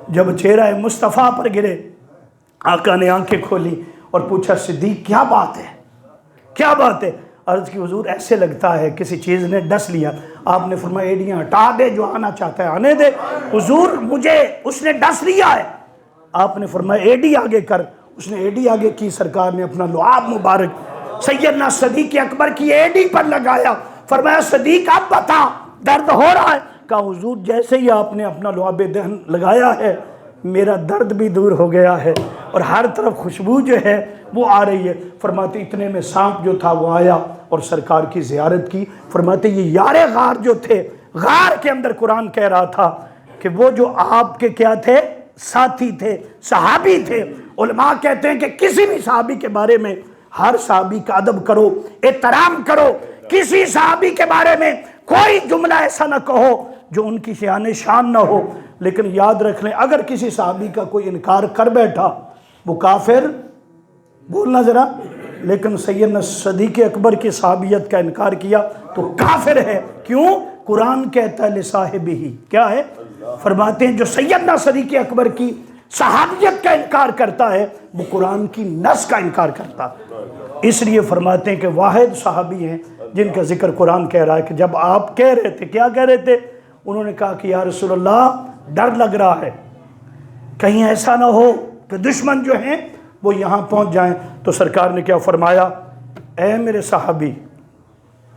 جب چہرہ مصطفیٰ پر گرے آقا نے آنکھیں کھولی اور پوچھا صدیق کیا بات ہے، کیا بات ہے؟ عرض کی حضور ایسے لگتا ہے کسی چیز نے ڈس لیا. آپ نے فرمایا ایڑیاں ہٹا دے، جو آنا چاہتا ہے آنے دے. حضور مجھے اس نے ڈس لیا ہے. آپ نے فرمایا ایڈی آگے کر. اس نے ایڈی آگے کی. سرکار نے اپنا لعاب مبارک سیدنا صدیق اکبر کی ایڈی پر لگایا. فرمایا صدیق اب بتا درد ہو رہا ہے؟ کہا حضور جیسے ہی آپ نے اپنا لعاب دہن لگایا ہے میرا درد بھی دور ہو گیا ہے اور ہر طرف خوشبو جو ہے وہ آ رہی ہے. فرماتے اتنے میں سانپ جو تھا وہ آیا اور سرکار کی زیارت کی. فرماتے یہ یار غار جو تھے، غار کے اندر قرآن کہہ رہا تھا کہ وہ جو آپ کے کیا تھے، ساتھی تھے، صحابی تھے. علماء کہتے ہیں کہ کسی بھی صحابی کے بارے میں ہر صحابی کا ادب کرو، احترام کرو. کسی صحابی کے بارے میں کوئی جملہ ایسا نہ کہو جو ان کی شان شان نہ ہو. لیکن یاد رکھ لیں اگر کسی صحابی کا کوئی انکار کر بیٹھا وہ کافر، بولنا ذرا، لیکن سیدنا صدیق اکبر کی صحابیت کا انکار کیا تو کافر ہے. کیوں؟ قرآن کہتا ہے لصاحبہ کیا ہے؟ فرماتے ہیں جو سیدنا صدیق اکبر کی صحابیت کا انکار کرتا ہے وہ قرآن کی نص کا انکار کرتا. اس لیے فرماتے ہیں کہ واحد صحابی ہیں جن کا ذکر قرآن کہہ رہا ہے کہ جب آپ کہہ رہے تھے، کیا کہہ رہے تھے؟ انہوں نے کہا کہ یا رسول اللہ ڈر لگ رہا ہے کہیں ایسا نہ ہو کہ دشمن جو ہیں وہ یہاں پہنچ جائیں. تو سرکار نے کیا فرمایا؟ اے میرے صحابی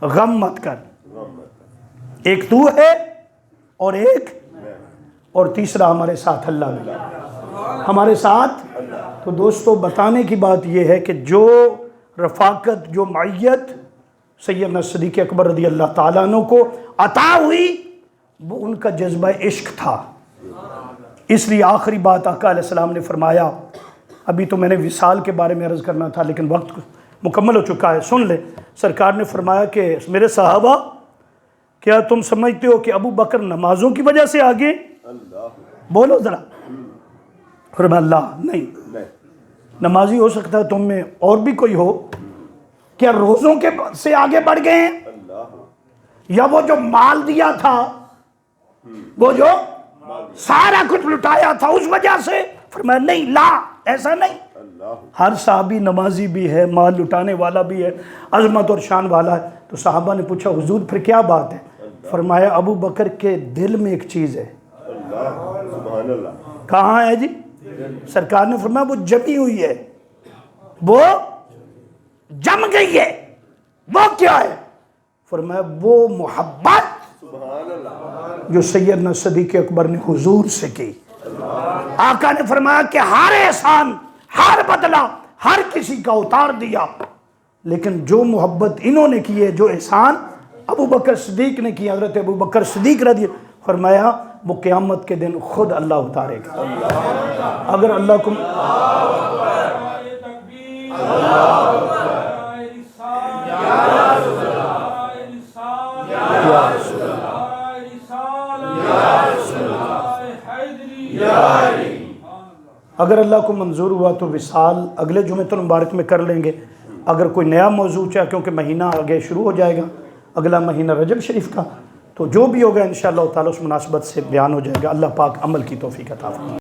غم مت کر، ایک تو ہے اور ایک اور تیسرا ہمارے ساتھ اللہ بھی، ہمارے ساتھ. تو دوستو بتانے کی بات یہ ہے کہ جو رفاقت، جو معیت سیدنا صدیق اکبر رضی اللہ تعالیٰ عنہ کو عطا ہوئی وہ ان کا جذبہ عشق تھا. اس لیے آخری بات آقا علیہ السلام نے فرمایا، ابھی تو میں نے وصال کے بارے میں عرض کرنا تھا لیکن وقت مکمل ہو چکا ہے، سن لیں. سرکار نے فرمایا کہ میرے صحابہ کیا تم سمجھتے ہو کہ ابو بکر نمازوں کی وجہ سے آگے؟ بولو ذرا. فرمایا اللہ نہیں، نمازی ہو سکتا ہے تم میں اور بھی کوئی ہو. کیا روزوں کے سے آگے بڑھ گئے ہیں؟ یا وہ جو مال دیا تھا، وہ جو سارا کچھ لٹایا تھا اس وجہ سے؟ فرمایا نہیں، لا ایسا نہیں. ہر صحابی نمازی بھی ہے، مال لٹانے والا بھی ہے، عظمت اور شان والا ہے. تو صحابہ نے پوچھا حضور پھر کیا بات ہے؟ فرمایا ابو بکر کے دل میں ایک چیز ہے. سبحان اللہ. کہاں ہے جی؟ سرکار نے فرمایا وہ جمی ہوئی ہے، وہ جم گئی ہے. وہ کیا ہے؟ فرمایا وہ محبت جو سیدنا صدیق اکبر نے حضور سے کی. آقا نے فرمایا کہ ہر احسان، ہر بدلہ ہر کسی کا اتار دیا، لیکن جو محبت انہوں نے کی ہے، جو احسان ابو بکر صدیق نے کیا، حضرت ابو بکر صدیق رضی اللہ، فرمایا وہ قیامت کے دن خود اللہ اتارے گا. اگر اللہ کو اگر اللہ کو منظور ہوا تو وصال اگلے جمعۃ المبارک میں کر لیں گے. اگر کوئی نیا موضوع چاہے، کیونکہ مہینہ آگے شروع ہو جائے گا، اگلا مہینہ رجب شریف کا، تو جو بھی ہوگا انشاءاللہ تعالی اس مناسبت سے بیان ہو جائے گا. اللہ پاک عمل کی توفیق عطا فرمائے.